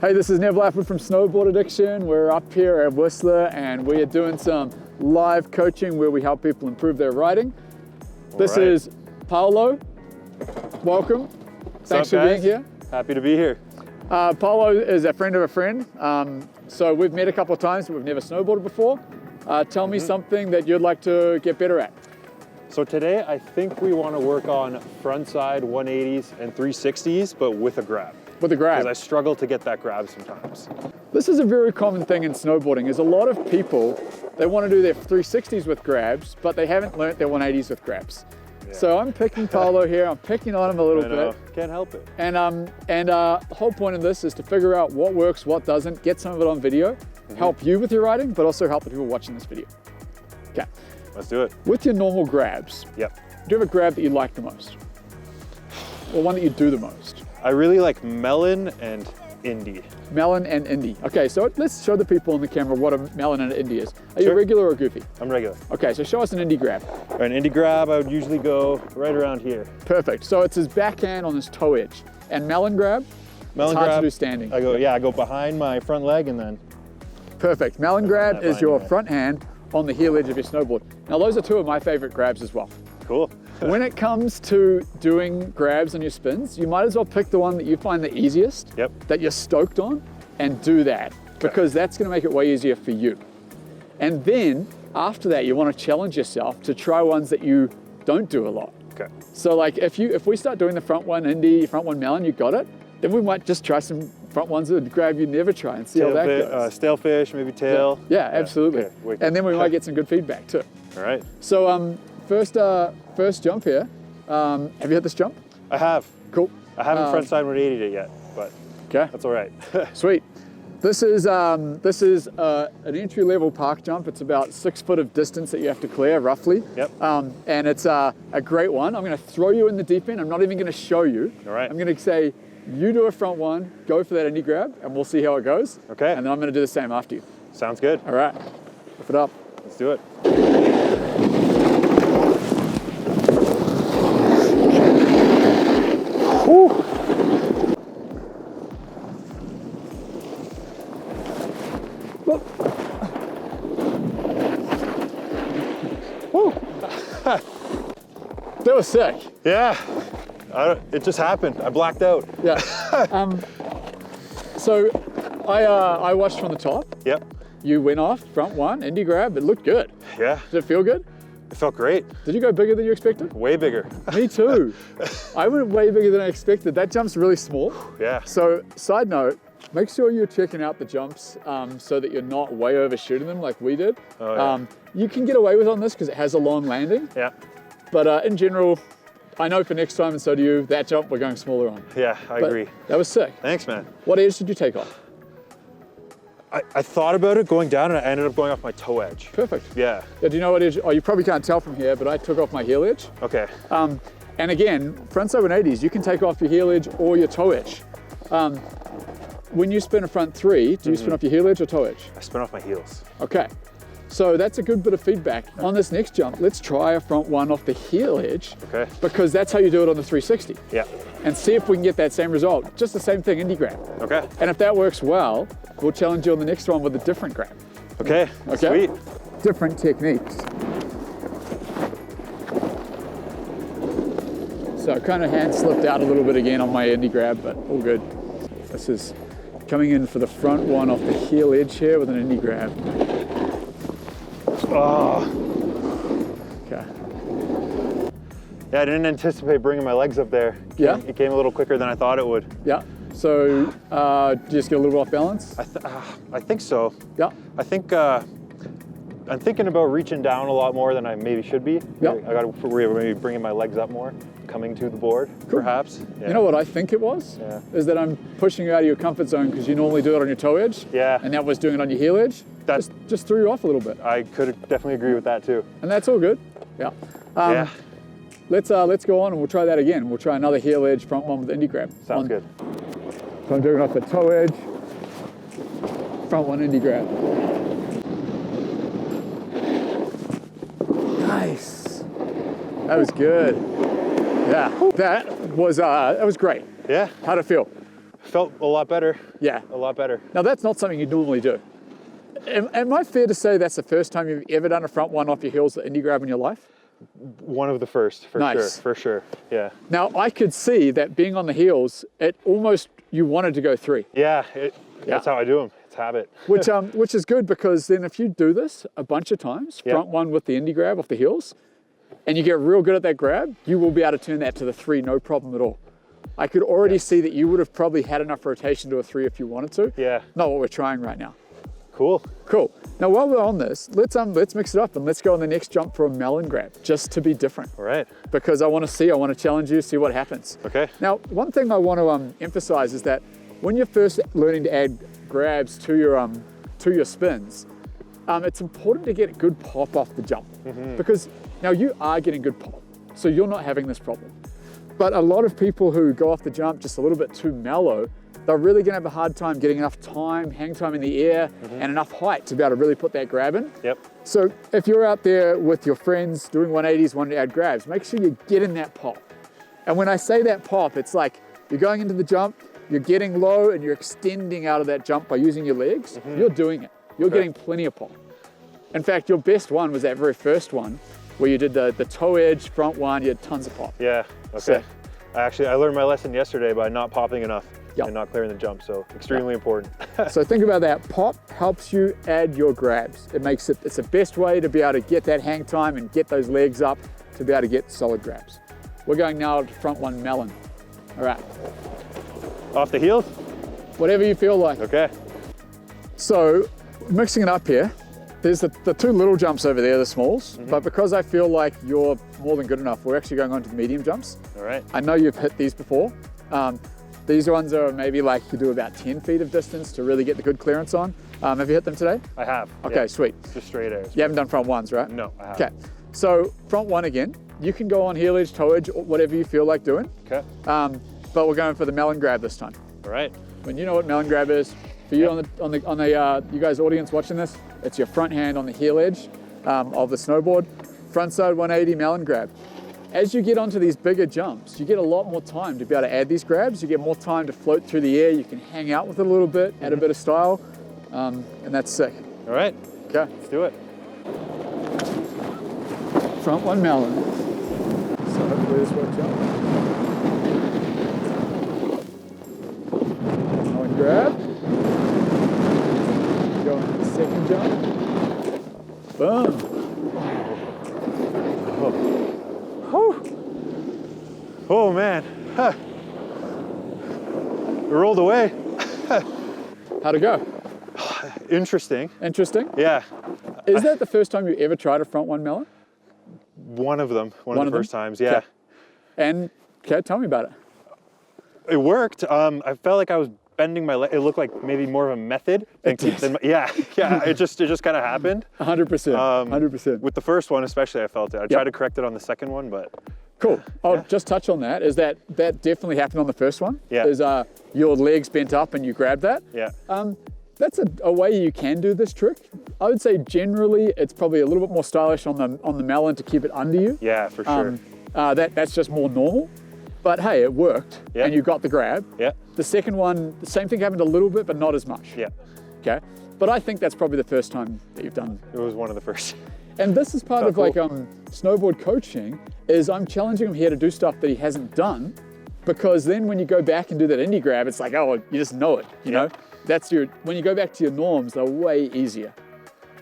Hey, this is Nev from Snowboard Addiction. We're up here at Whistler and we are doing some live coaching where we help people improve their riding. This is Paulo. Welcome. Thanks for being here. Happy to be here. Paulo is a friend of a friend. So we've met a couple of times, but we've never snowboarded before. Tell me something that you'd like to get better at. So today, I think we want to work on frontside 180s and 360s, but with a grab. With a grab. Because I struggle to get that grab sometimes. This is a very common thing in snowboarding, is a lot of people, they want to do their 360s with grabs, but they haven't learnt their 180s with grabs. Yeah. So I'm picking Paulo here, I'm picking on him a little bit. Can't help it. And the whole point of this is to figure out what works, what doesn't, get some of it on video, help you with your riding, but also help the people watching this video. Okay. Let's do it. With your normal grabs, do you have a grab that you like the most? Or one that you do the most? I really like melon and indie. Melon and indie. Okay, so let's show the people on the camera what a melon and an indie is. Are you regular or goofy? I'm regular. Okay, so show us an indie grab. An indie grab, I would usually go right around here. Perfect. So it's his backhand on his toe edge. And melon grab? Melon it's hard grab, to do standing. I go behind my front leg and then. Perfect. Melon grab is your front hand on the heel edge of your snowboard. Now those are two of my favorite grabs as well. Cool. When it comes to doing grabs on your spins, you might as well pick the one that you find the easiest, that you're stoked on, and do that, because that's gonna make it way easier for you. And then, after that, you wanna challenge yourself to try ones that you don't do a lot. Okay. So like, if we start doing the front one indie, front one melon, you got it, then we might just try some front ones that grab you never try and see how that goes. Stale fish, maybe tail. Yeah, absolutely. Okay, and then we might get some good feedback too. All right. So first jump here. Have you hit this jump? I have. Cool. I haven't frontside 180'd it yet, but that's all right. Sweet. This is an entry-level park jump. It's about 6 foot of distance that you have to clear, roughly. Yep. And it's a great one. I'm going to throw you in the deep end. I'm not even going to show you. All right. I'm going to say, you do a front one, go for that indie grab, and we'll see how it goes. Okay. And then I'm going to do the same after you. Sounds good. All right. Lift it up. Let's do it. Whew. That was sick. Yeah, it just happened. I blacked out. Yeah. So I watched from the top. Yep. You went off, front one, indie grab. It looked good. Yeah. Did it feel good? It felt great. Did you go bigger than you expected? Way bigger. Me too. I went way bigger than I expected. That jump's really small. Yeah. So side note, make sure you're checking out the jumps so that you're not way overshooting them like we did. Oh, yeah. You can get away with on this because it has a long landing. Yeah. But in general, I know for next time, and so do you, that jump we're going smaller on. Yeah, I agree. That was sick. Thanks, man. What edge did you take off? I thought about it going down and I ended up going off my toe edge. Perfect. Yeah. Do you know what edge? Oh, you probably can't tell from here, but I took off my heel edge. Okay. And again, frontside 180s, you can take off your heel edge or your toe edge. When you spin a front three, do you spin off your heel edge or toe edge? I spin off my heels. Okay. So that's a good bit of feedback. On this next jump, let's try a front one off the heel edge. Okay. Because that's how you do it on the 360. Yeah. And see if we can get that same result. Just the same thing, indie grab. Okay. And if that works well, we'll challenge you on the next one with a different grab. Okay. Sweet. Different techniques. So kind of hand slipped out a little bit again on my indie grab, but all good. This is coming in for the front one off the heel edge here with an indie grab. Oh. Okay. Yeah, I didn't anticipate bringing my legs up there. It came a little quicker than I thought it would. Yeah. So do you just get a little bit off balance? I think so. Yeah. I think I'm thinking about reaching down a lot more than I maybe should be. Yeah. I got to maybe bringing my legs up more, coming to the board, perhaps. Yeah. You know what I think it was? Yeah. Is that I'm pushing you out of your comfort zone because you normally do it on your toe edge. Yeah. And that was doing it on your heel edge. That just threw you off a little bit. I could definitely agree with that too. And that's all good. Yeah. Yeah. Let's go on and we'll try that again. We'll try another heel edge front one with indie grab. Sounds good. So I'm doing it off the toe edge, front one indie grab. Nice. That was good. Yeah. That was great. Yeah. How'd it feel? Felt a lot better. Yeah. A lot better. Now that's not something you normally do. Am I fair to say that's the first time you've ever done a front one off your heels at indie grab in your life? One of the first, for Nice. sure, for sure, yeah. Now I could see that being on the heels, it almost, you wanted to go 3. Yeah, that's how I do them. It's habit. Which is good, because then if you do this a bunch of times, front one with the indie grab off the heels, and you get real good at that grab, you will be able to turn that to the 3, no problem at all. I could already see that you would have probably had enough rotation to a 3 if you wanted to. Yeah. Not what we're trying right now. Cool. Cool. Now while we're on this, let's mix it up and let's go on the next jump for a melon grab, just to be different. All right. Because I want to challenge you, see what happens. Okay. Now, one thing I want to emphasize is that when you're first learning to add grabs to your spins, it's important to get a good pop off the jump, because now you are getting good pop, so you're not having this problem. But a lot of people who go off the jump just a little bit too mellow, they're really gonna have a hard time getting enough time, hang time in the air, and enough height to be able to really put that grab in. Yep. So if you're out there with your friends doing 180s, wanting to add grabs, make sure you get in that pop. And when I say that pop, it's like you're going into the jump, you're getting low and you're extending out of that jump by using your legs. You're doing it. You're getting plenty of pop. In fact, your best one was that very first one where you did the toe edge front one, you had tons of pop. Yeah, okay. So, I learned my lesson yesterday by not popping enough Yep. and not clearing the jump, so extremely important. so think about that. Pop helps you add your grabs. It's the best way to be able to get that hang time and get those legs up to be able to get solid grabs. We're going now to front one melon. All right. Off the heels? Whatever you feel like. Okay. So mixing it up here, there's the 2 little jumps over there, the smalls, but because I feel like you're more than good enough, we're actually going on to the medium jumps. All right. I know you've hit these before. These ones are maybe like you do about 10 feet of distance to really get the good clearance on. Have you hit them today? I have. Okay, yeah. Sweet. Just straight airs. You haven't done front ones, right? No, I haven't. Okay, so front one again. You can go on heel edge, toe edge, whatever you feel like doing. Okay. But we're going for the melon grab this time. All right. When you know what melon grab is, for you on the you guys audience watching this, it's your front hand on the heel edge of the snowboard, frontside 180 melon grab. As you get onto these bigger jumps, you get a lot more time to be able to add these grabs. You get more time to float through the air. You can hang out with it a little bit, add a bit of style, and that's sick. All right. Okay. Let's do it. Front one melon. So hopefully this works out. Melon grab. Go into the second jump. Boom. Oh man, huh. It rolled away. How'd it go? Interesting. Interesting? Yeah. Is that the first time you ever tried a front one melon? One of them, one of the first times, yeah. Okay. And tell me about it. It worked. I felt like I was bending my leg. It looked like maybe more of a method. Yeah. It just kind of happened. 100%. 100%. With the first one, especially, I felt it. I tried to correct it on the second one, but. Cool. I'll just touch on that. Is that definitely happened on the first one? Yeah. Is your legs bent up and you grabbed that? Yeah. That's a way you can do this trick. I would say generally it's probably a little bit more stylish on the melon to keep it under you. Yeah, for sure. That's just more normal. But hey, it worked, and you got the grab. Yeah. The second one, the same thing happened a little bit, but not as much. Yeah. Okay. But I think that's probably the first time that you've done. It was one of the first. And this is part of cool. like snowboard coaching. Is I'm challenging him here to do stuff that he hasn't done, because then when you go back and do that indie grab, it's like, oh, you just know it. You know, when you go back to your norms, they're way easier.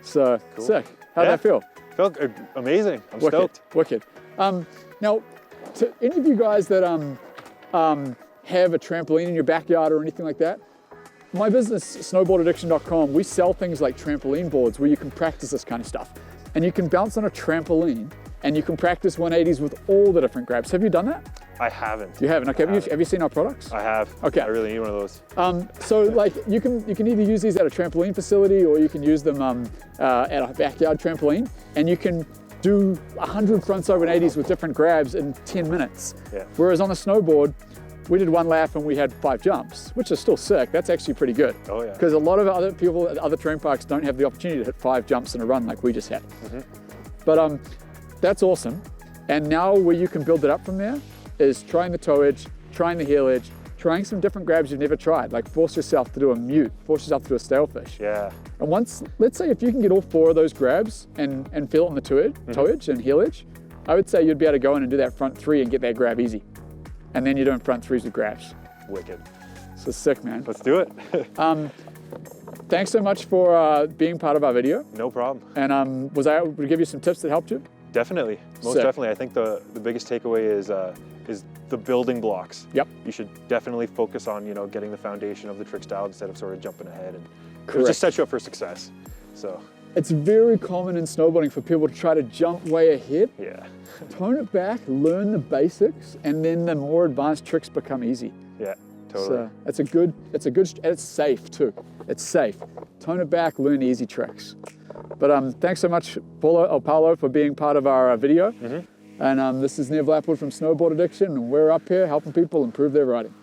So sick. How'd that feel? Felt amazing. I'm stoked. Wicked. Now, to any of you guys that have a trampoline in your backyard or anything like that, my business, snowboardaddiction.com, we sell things like trampoline boards where you can practice this kind of stuff. And you can bounce on a trampoline and you can practice 180s with all the different grabs. Have you done that? I haven't. You haven't? Okay, have you seen our products? I have. Okay. I really need one of those. So like you can either use these at a trampoline facility or you can use them at a backyard trampoline, and you can do 100 frontside 180s with different grabs in 10 minutes. Yeah. Whereas on a snowboard, we did one lap and we had 5 jumps, which is still sick. That's actually pretty good. Oh yeah. Because a lot of other people at other terrain parks don't have the opportunity to hit 5 jumps in a run like we just had. But that's awesome. And now where you can build it up from there is trying the toe edge, trying the heel edge, trying some different grabs you've never tried, like force yourself to do a mute, force yourself to do a stalefish. Yeah. And once, let's say if you can get all 4 of those grabs and feel it on the toe-edge and heel edge, I would say you'd be able to go in and do that front 3 and get that grab easy. And then you're doing front 3s with grabs. Wicked. So sick, man. Let's do it. Thanks so much for being part of our video. No problem. And was I able to give you some tips that helped you? Definitely, most Sick. definitely. I think the biggest takeaway is the building blocks. Yep. You should definitely focus on, you know, getting the foundation of the trick style instead of sort of jumping ahead, and it just sets you up for success. So it's very common in snowboarding for people to try to jump way ahead. yeah. Tone it back, learn the basics, and then the more advanced tricks become easy. Yeah, totally. So it's safe too. It's safe. Tone it back, learn easy tricks. But thanks so much, Paulo, for being part of our video. And this is Nev from Snowboard Addiction, and we're up here helping people improve their riding.